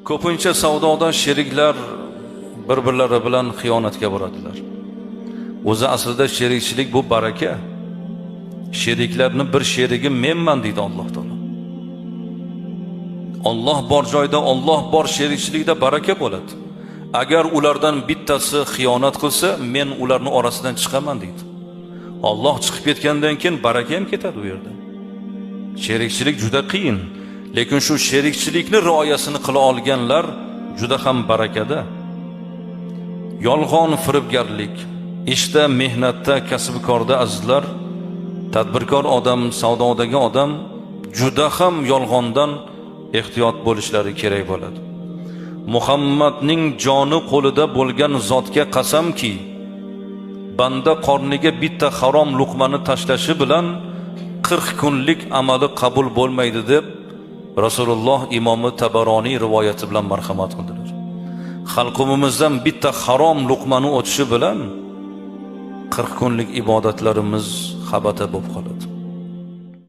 Ko'pincha savdoda sheriklar bir-birlari bilan xiyonatga boradilar. O'zi aslida sherikchilik bu baraka. Sheriklarning bir sherigi menman deydi Alloh taolo. Alloh bor joyda, Alloh bor sherikchilikda baraka bo'ladi. Agar ulardan bittasi xiyonat qilsa, men ularning orasidan chiqaman deydi. Alloh chiqib ketgandan keyin baraka ham ketadi u yerda. Sherikchilik juda qiyin, lekin shu sherikchilikni rioyasini qila olganlar juda ham barakada. Yolg'on, firibgarlik, ishda, mehnatda, kasb-korda azizlar, tadbirkor odam, savdodagi odam juda ham yolg'ondan ehtiyot bo'lishlari kerak bo'ladi. Muhammadning joni qo'lida bo'lgan zotga qasamki, banda qorniga bitta harom luqmani tashlashi bilan 40 kunlik amali qabul bo'lmaydi deb Rasululloh imomi Tabaroniy rivoyati bilan marhamat qildilar. Xalqimizdan bitta harom luqmani o'tishi bilan 40 kunlik ibodatlarimiz habata bo'lib qoladi.